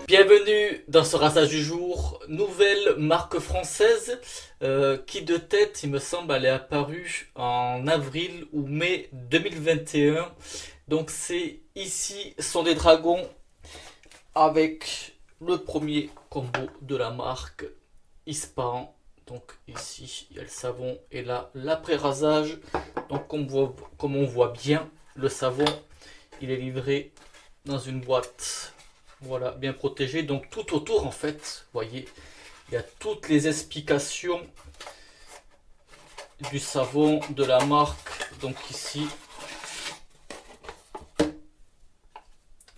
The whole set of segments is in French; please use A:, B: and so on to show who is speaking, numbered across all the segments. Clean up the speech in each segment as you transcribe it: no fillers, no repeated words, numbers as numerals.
A: Bienvenue dans ce rasage du jour, nouvelle marque française qui de tête, il me semble, elle est apparue en avril ou mai 2021. Donc c'est ici sont des dragons avec le premier combo de la marque Ispahan. Donc ici il y a le savon et là l'après-rasage. Donc comme on voit bien, le savon il est livré dans une boîte. Voilà, bien protégé. Donc tout autour, en fait, vous voyez, il y a toutes les explications du savon, de la marque. Donc ici,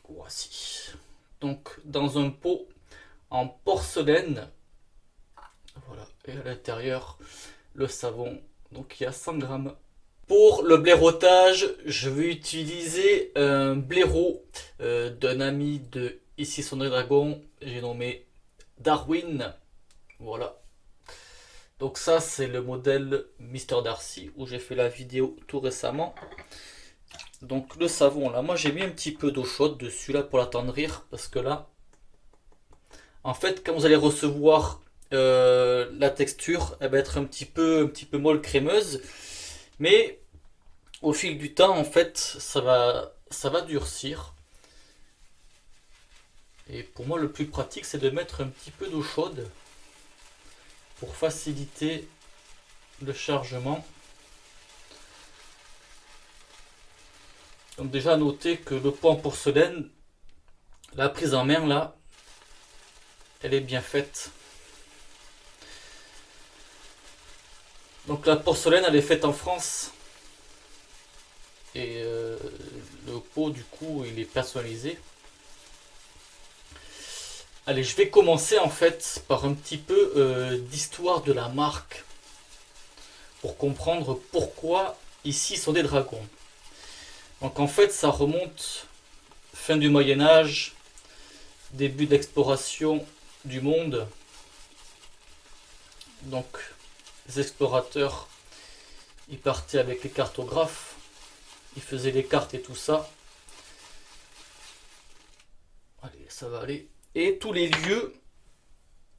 A: voici. Donc dans un pot en porcelaine. Voilà, et à l'intérieur, le savon. Donc il y a 100 grammes. Pour le blaireautage, je vais utiliser un blaireau d'un ami de Ici son dragon. J'ai nommé Darwin. Voilà. Donc ça c'est le modèle Mister Darcy où j'ai fait la vidéo tout récemment. Donc le savon là, moi j'ai mis un petit peu d'eau chaude dessus là pour l'attendrir parce que là, en fait quand vous allez recevoir la texture, elle va être un petit peu molle crémeuse, mais au fil du temps en fait ça va durcir. Et pour moi le plus pratique c'est de mettre un petit peu d'eau chaude pour faciliter le chargement. Donc déjà noter que le pot en porcelaine, la prise en main là, elle est bien faite. Donc la porcelaine elle est faite en France et le pot du coup il est personnalisé. Allez, je vais commencer en fait par un petit peu d'histoire de la marque pour comprendre pourquoi ici sont des dragons. Donc en fait ça remonte fin du Moyen Âge, début d'exploration du monde. Donc les explorateurs ils partaient avec les cartographes, ils faisaient les cartes et tout ça. Allez, ça va aller. Et tous les lieux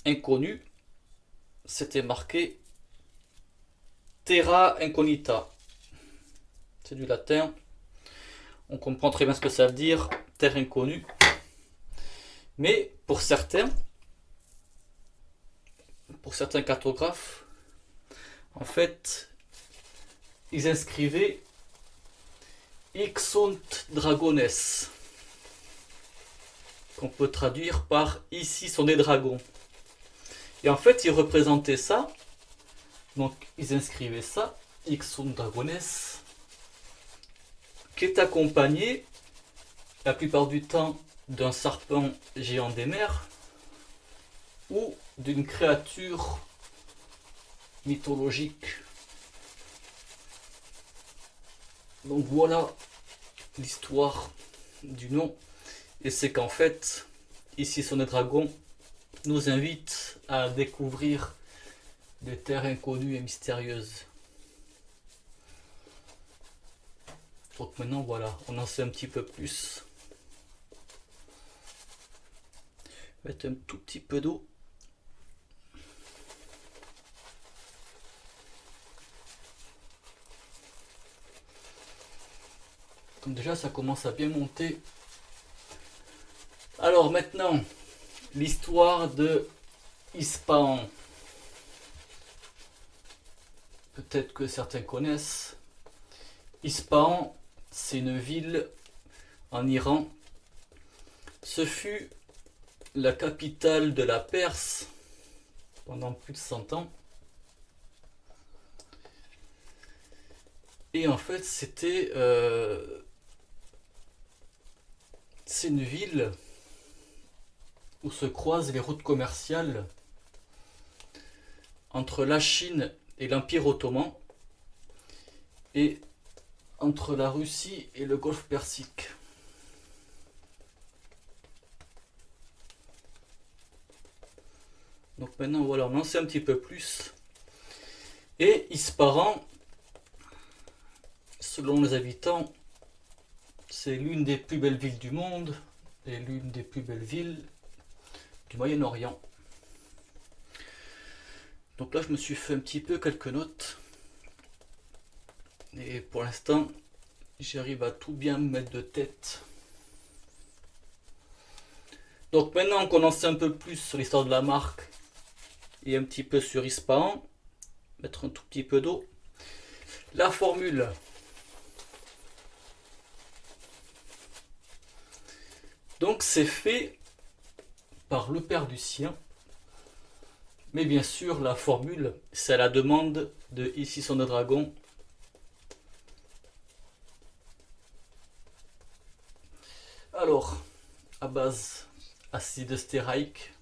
A: inconnus, c'était marqué Terra Incognita. C'est du latin. On comprend très bien ce que ça veut dire, terre inconnue. Mais pour certains cartographes, en fait, ils inscrivaient Hic sunt dragones, qu'on peut traduire par ici sont des dragons. Et en fait, ils représentaient ça, donc ils inscrivaient ça, Hic sunt dragones, qui est accompagné la plupart du temps d'un serpent géant des mers ou d'une créature mythologique. Donc voilà l'histoire du nom. Et c'est qu'en fait, ici son dragon nous invite à découvrir des terres inconnues et mystérieuses. Donc maintenant voilà, on en sait un petit peu plus. Je vais mettre un tout petit peu d'eau. Donc déjà ça commence à bien monter. Alors maintenant, l'histoire de Ispahan. Peut-être que certains connaissent. Ispahan, c'est une ville en Iran. Ce fut la capitale de la Perse pendant plus de 100 ans. Et en fait, c'est une ville où se croisent les routes commerciales entre la Chine et l'Empire ottoman et entre la Russie et le Golfe Persique. Donc maintenant voilà, on en sait un petit peu plus. Et Ispahan, selon les habitants, c'est l'une des plus belles villes du monde et l'une des plus belles villes du Moyen-Orient. Donc là, je me suis fait un petit peu quelques notes. Et pour l'instant, j'arrive à tout bien me mettre de tête. Donc maintenant qu'on en sait un peu plus sur l'histoire de la marque et un petit peu sur Ispahan, mettre un tout petit peu d'eau. La formule. Donc c'est fait par le père du sien. Mais bien sûr, la formule, c'est à la demande de Ici Sonne Dragon. Alors, à base acide stéarique,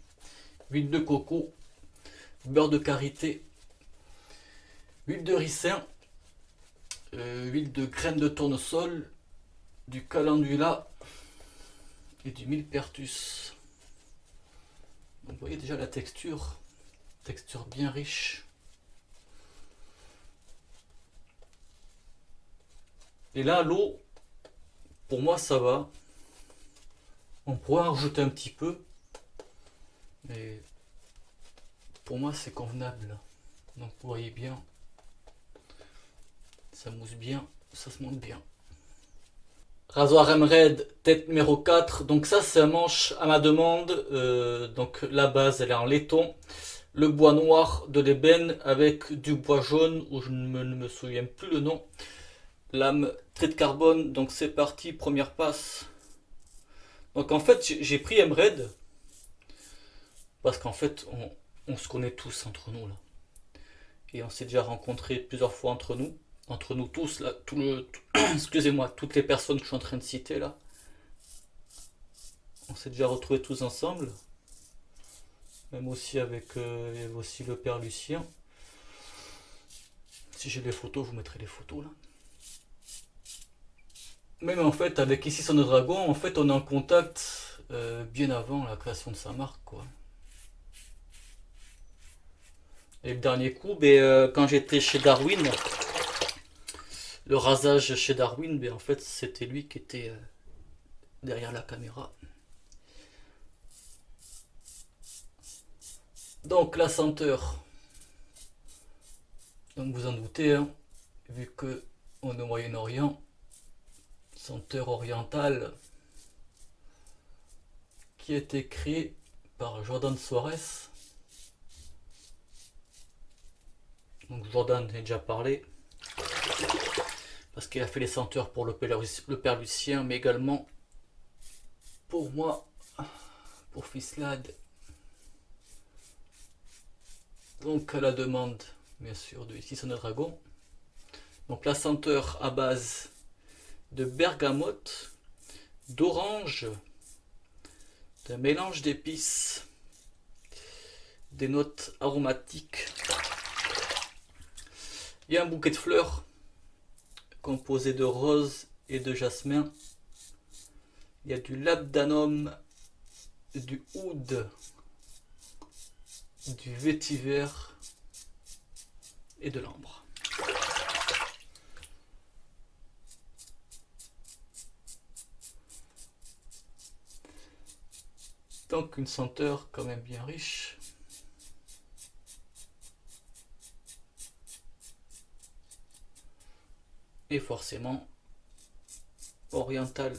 A: huile de coco, beurre de karité, huile de ricin, huile de graines de tournesol, du calendula et du millepertus. Donc, vous voyez déjà la texture bien riche. Et là, l'eau, pour moi, ça va. On pourrait en rajouter un petit peu, mais pour moi, c'est convenable. Donc, vous voyez bien, ça mousse bien, ça se monte bien. Rasoir Emerald, tête numéro 4. Donc ça, c'est un manche à ma demande. Donc la base, elle est en laiton. Le bois noir de l'ébène avec du bois jaune, où je ne me souviens plus le nom. Lame trait de carbone. Donc c'est parti, première passe. Donc en fait, j'ai pris Emerald. Parce qu'en fait, on se connaît tous entre nous là. Et on s'est déjà rencontrés plusieurs fois entre nous tous là, excusez-moi, toutes les personnes que je suis en train de citer là, on s'est déjà retrouvés tous ensemble, même aussi avec il y avait aussi le père Lucien. Si j'ai les photos, je vous mettrai les photos là. Même en fait avec Ici Sonne Dragon, en fait on est en contact bien avant la création de sa marque quoi. Et le dernier coup, quand j'étais chez Darwin, le rasage chez Darwin, en fait c'était lui qui était derrière la caméra. Donc la senteur, donc vous en doutez, hein, vu que on est au Moyen-Orient, senteur orientale qui a été créée par Jordan Suarez. Donc Jordan, j'ai déjà parlé, parce qu'il a fait les senteurs pour le père Lucien, mais également pour moi, pour Fislad. Donc à la demande, bien sûr, de Ici Sonne Dragon. Donc la senteur à base de bergamote, d'orange, d'un mélange d'épices, des notes aromatiques. Il y a un bouquet de fleurs composé de rose et de jasmin. Il y a du labdanum, du oud, du vétiver et de l'ambre. Donc une senteur quand même bien riche. Et forcément orientale.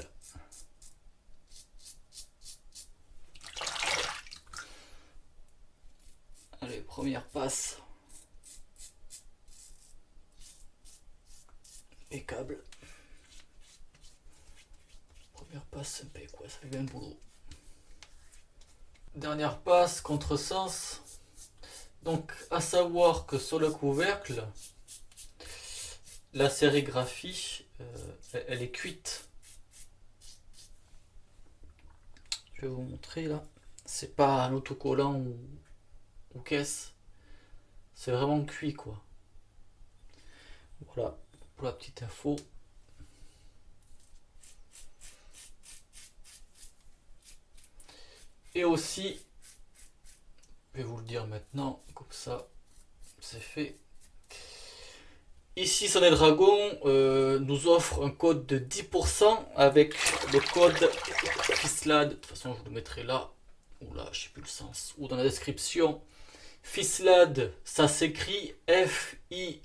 A: Allez, première passe. Impeccable. Première passe, ça me paye quoi, ça fait bien le boulot. Dernière passe, contresens. Donc, à savoir que sur le couvercle, la sérigraphie, elle est cuite. Je vais vous montrer là. C'est pas un autocollant ou caisse. C'est vraiment cuit quoi. Voilà, pour la petite info. Et aussi, je vais vous le dire maintenant, comme ça, c'est fait. Ici, Sonne Dragon nous offre un code de 10% avec le code FISLAD. De toute façon, je vous le mettrai là. Oula, je sais plus le sens. Ou dans la description. Fislade, ça s'écrit F-I-L-S-L-A-D-E.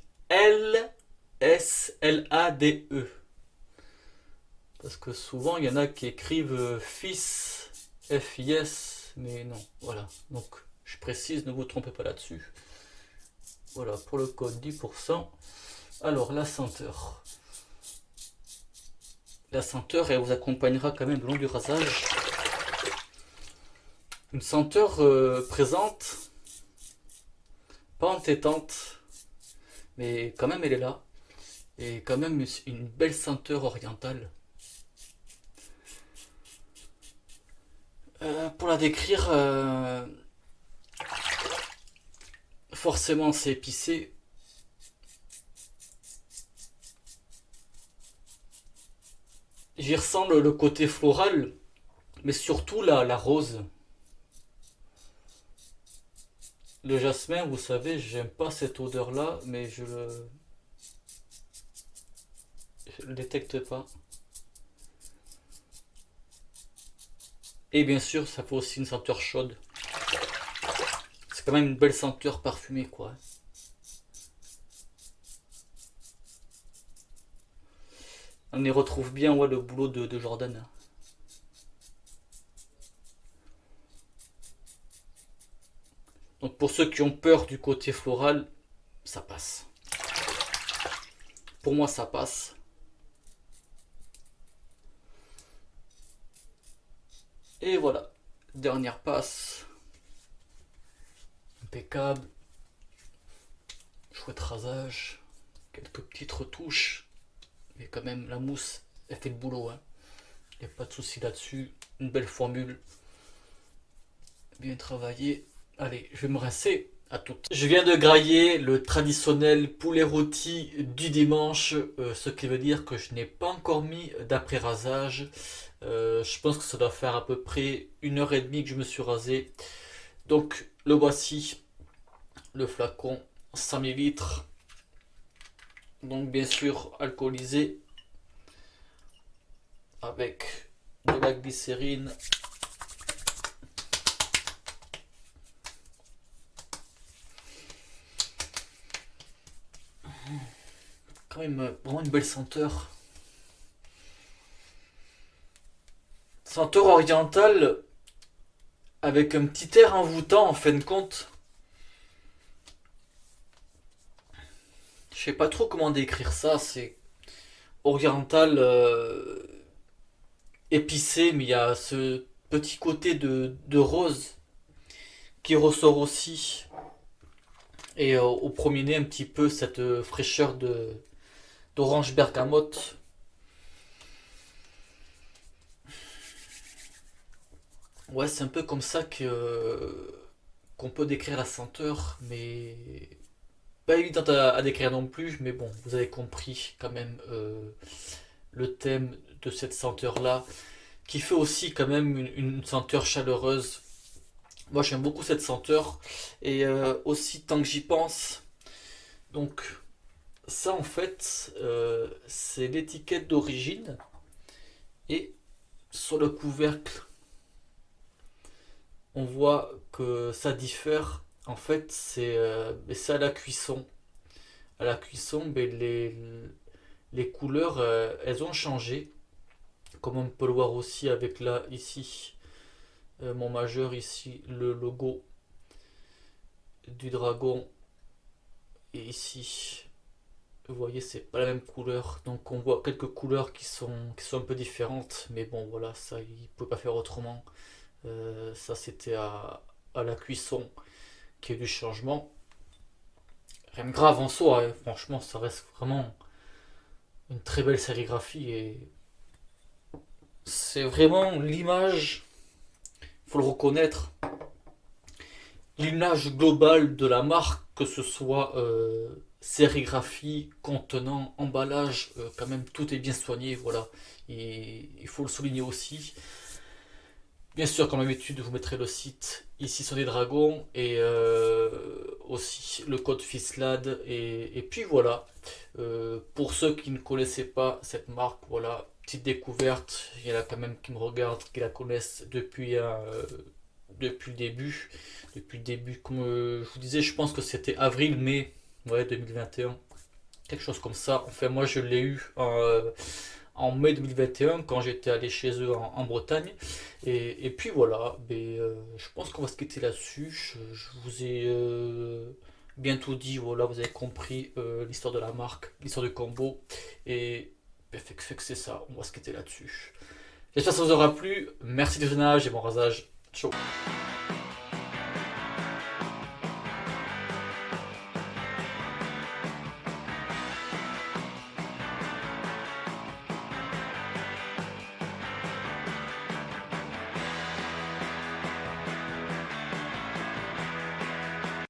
A: Parce que souvent, il y en a qui écrivent fils, F-I-S, mais non, voilà. Donc, je précise, ne vous trompez pas là-dessus. Voilà, pour le code 10%. Alors, la senteur. La senteur, elle vous accompagnera quand même le long du rasage. Une senteur présente, pas entêtante, mais quand même elle est là. Et quand même une belle senteur orientale. Pour la décrire, forcément c'est épicé. J'y ressens le côté floral, mais surtout la rose. Le jasmin, vous savez, j'aime pas cette odeur-là, mais je le détecte pas. Et bien sûr, ça fait aussi une senteur chaude. C'est quand même une belle senteur parfumée, quoi. On y retrouve bien, ouais, le boulot de Jordan. Donc pour ceux qui ont peur du côté floral, ça passe. Pour moi, ça passe. Et voilà, dernière passe. Impeccable. Chouette rasage. Quelques petites retouches. Mais quand même, la mousse, elle fait le boulot. Hein. Il n'y a pas de souci là-dessus. Une belle formule. Bien travaillée. Allez, je vais me rincer. À toutes. Je viens de grailler le traditionnel poulet rôti du dimanche, ce qui veut dire que je n'ai pas encore mis d'après rasage. Je pense que ça doit faire à peu près 1 heure et demie que je me suis rasé. Donc le voici, le flacon 100 ml. Donc bien sûr alcoolisé avec de la glycérine. Quand même vraiment une belle senteur. Senteur orientale avec un petit air envoûtant en fin de compte. Je sais pas trop comment décrire ça, c'est oriental épicé, mais il y a ce petit côté de rose qui ressort aussi. Et au premier nez, un petit peu cette fraîcheur d'orange bergamote. Ouais, c'est un peu comme ça qu'on peut décrire la senteur, mais pas évident à décrire non plus. Mais bon, vous avez compris quand même le thème de cette senteur-là, qui fait aussi quand même une senteur chaleureuse. Moi, j'aime beaucoup cette senteur. Et aussi, tant que j'y pense, donc ça en fait, c'est l'étiquette d'origine. Et sur le couvercle, on voit que ça diffère. En fait, c'est à la cuisson. À la cuisson, ben, les couleurs, elles ont changé. Comme on peut le voir aussi avec là, ici, mon majeur, ici, le logo du dragon. Et ici, vous voyez, c'est pas la même couleur. Donc on voit quelques couleurs qui sont un peu différentes. Mais bon, voilà, ça, il ne peut pas faire autrement. Ça, c'était à la cuisson qu'il y a eu du changement. Rien de grave en soi, hein. Franchement, ça reste vraiment une très belle sérigraphie et c'est vraiment l'image, il faut le reconnaître, l'image globale de la marque, que ce soit sérigraphie, contenant, emballage, quand même tout est bien soigné, voilà. Et il faut le souligner aussi. Bien sûr, comme d'habitude, je vous mettrai le site ici sur les dragons et aussi le code FISLAD. Et puis voilà, pour ceux qui ne connaissaient pas cette marque, voilà, petite découverte. Il y en a quand même qui me regardent, qui la connaissent depuis depuis le début. Depuis le début, comme je vous disais, je pense que c'était avril-mai, ouais, 2021. Quelque chose comme ça. Enfin, moi, je l'ai eu en mai 2021 quand j'étais allé chez eux en Bretagne. Et puis voilà, je pense qu'on va se quitter là-dessus. Je vous ai bien tout dit, voilà, vous avez compris l'histoire de la marque, l'histoire du combo. Et fait que c'est ça, on va se quitter là-dessus. J'espère que ça vous aura plu. Merci du visionnage et bon rasage. Ciao.